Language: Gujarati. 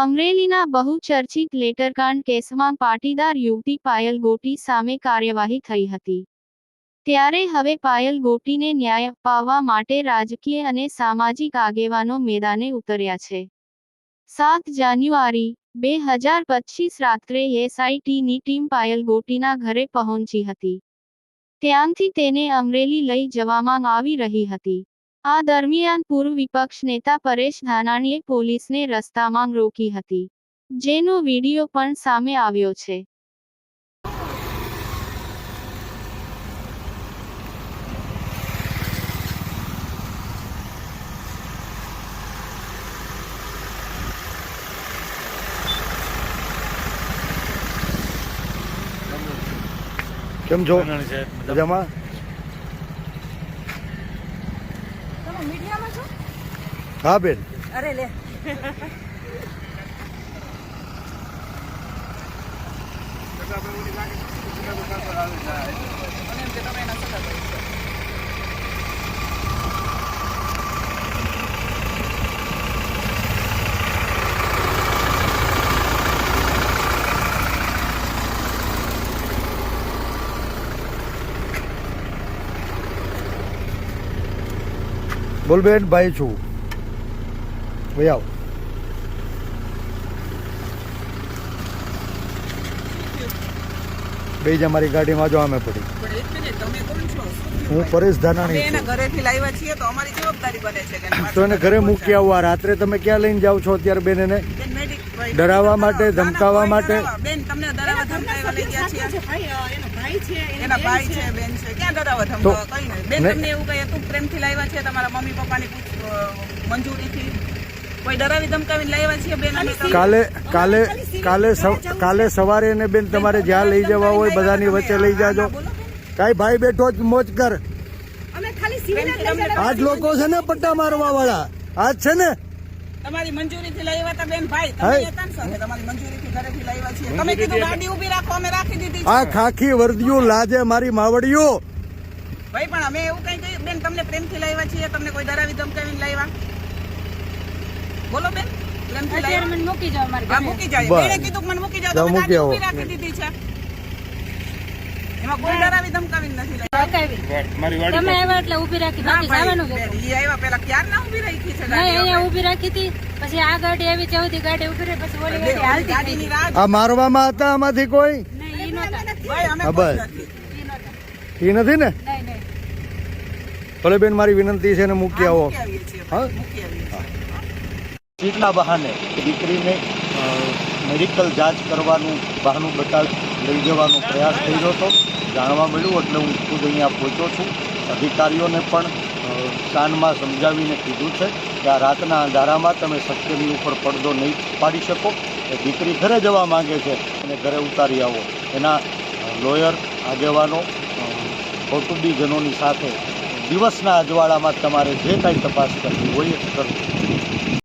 અમરેલીના બહુચર્ચિત લેટરકાંડ કેસમાં પાટીદાર યુવતી પાયલ ગોટી સામે કાર્યવાહી થઈ હતી। ત્યારે હવે પાયલ ગોટીને ન્યાય અપાવવા માટે રાજકીય અને સામાજિક આગેવાનો મેદાને ઉતર્યા છે। 7 જાન્યુઆરી 2025 રાત્રે એસઆઈટીની ટીમ પાયલ ગોટીના ઘરે પહોંચી હતી। ત્યાંથી તેને અમરેલી લઈ જવામાં આવી રહી હતી। આ દરમિયાન પૂર્વ વિપક્ષ નેતા પરેશ ધાનાણીએ પોલીસને રસ્તામાં રોકી હતી, જેનો વીડિયો પણ સામે આવ્યો છે। કેમ છો? મજામાં? હા બેન। અરે લે બોલ બેન, ભાઈ છું ભાઈ, આવ। બે જ અમારી ગાડીમાં જો અમે પડી। હું પરેશ ધાનાણી છું। ઘરેથી લાવ્યા છીએ તો અમારી જવાબદારી બને છે કે તો એને ઘરે મૂકી આવવા। રાત્રે તમે ક્યાં લઈને જાઓ છો અત્યારે બેન? એને ડરાવવા માટે, ધમકાવવા માટે? બેન તમને ડરાવવા ધમકાવવા લઈ ગયા છીએ? એના ભાઈ છે, બેન છે, ક્યાં ડરાવવા ધમકાવવા? કઈ નહીં બેન, તમને એવું કઈ હતું પ્રેમથી લાવ્યા છે તમારા મમ્મી પપ્પાની મંજૂરીથી? કોઈ ડરાવી ધમકાવીને લાવ્યા છીએ બેન? કાલે સવારે એને બેન તમારે જ્યાં લઈ જવા હોય બધાની વચ્ચે લઈ જાજો। કાઈ ભાઈ બેઠો જ મોજ કર। આજ લોકો છે ને પટ્ટા મારવા વાળા, આજ છે ને તમારી મંજૂરીથી લાવ્યા હતા બેન? ભાઈ તમે હતા ને સાથે, તમારી મંજૂરીથી ઘરેથી લાવ્યા છીએ। તમે કીધું ગાડી ઊભી રાખો, અમે રાખી દીધી છે। આ ખાખી વર્દિયું લાજે મારી માવડીઓ। ભાઈ પણ અમે એવું કઈ કહ્યું બેન? તમને પ્રેમથી લાવ્યા છીએ, તમને કોઈ ડરાવી ધમકાવીને લાવ્યા? બોલો બેન, પ્રેમથી લાવ્યા? મને મૂકી જાવ મારી ઘરે। મૂકી જાય બેને કીધું મને મૂકી જાવ, તમે ગાડી ઊભી રાખી દીધી છે। એમાં કોઈ ડરાવી ધમકાવીને નથી લાવ્યા। તમે આવ્યા એટલે ઊભી રાખી, બાકી જવાનું બેન ઈ આવ્યા પહેલા ક્યાર ના ઊભી રાખી છે નહીં, અહીંયા ઊભી રાખી હતી, પછી આ ગાડી આવી ચૌથી ગાડી ઊભી રહી, પછી ઓલી ગાડી હાલતી ગાડીની રાહ આ મારવામાં હતા આમાંથી કોઈ? નહીં, ઈ નહોતા। ભાઈ અમે બસ એ નથી ને? નહીં નહીં ભલે બેન, મારી વિનંતી છે ને મૂકી આવો। મૂકી આવીએ છીએ, હા, મૂકી આવીએ છીએ। સીટના બહાને દીકરીને મેડિકલ જાંચ કરવાનું બહાનું બતાવી લઈ જવાનો પ્રયાસ કર્યો હતો। જાણવા મળ્યું એટલે હું ખુદ અહીંયા પહોંચ્યો છું। અધિકારીઓને પણ શાનમાં સમજાવીને કીધું છે કે આ રાતના અંધારામાં તમે સત્યની ઉપર પડદો નહીં પાડી શકો। એ દીકરી ઘરે જવા માંગે છે અને ઘરે ઉતારી આવો। એના લોયર, આગેવાનો, કૌટુંબીજનોની સાથે દિવસના અજવાળામાં તમારે જે કાંઈ તપાસ કરવી હોય એ કરવી।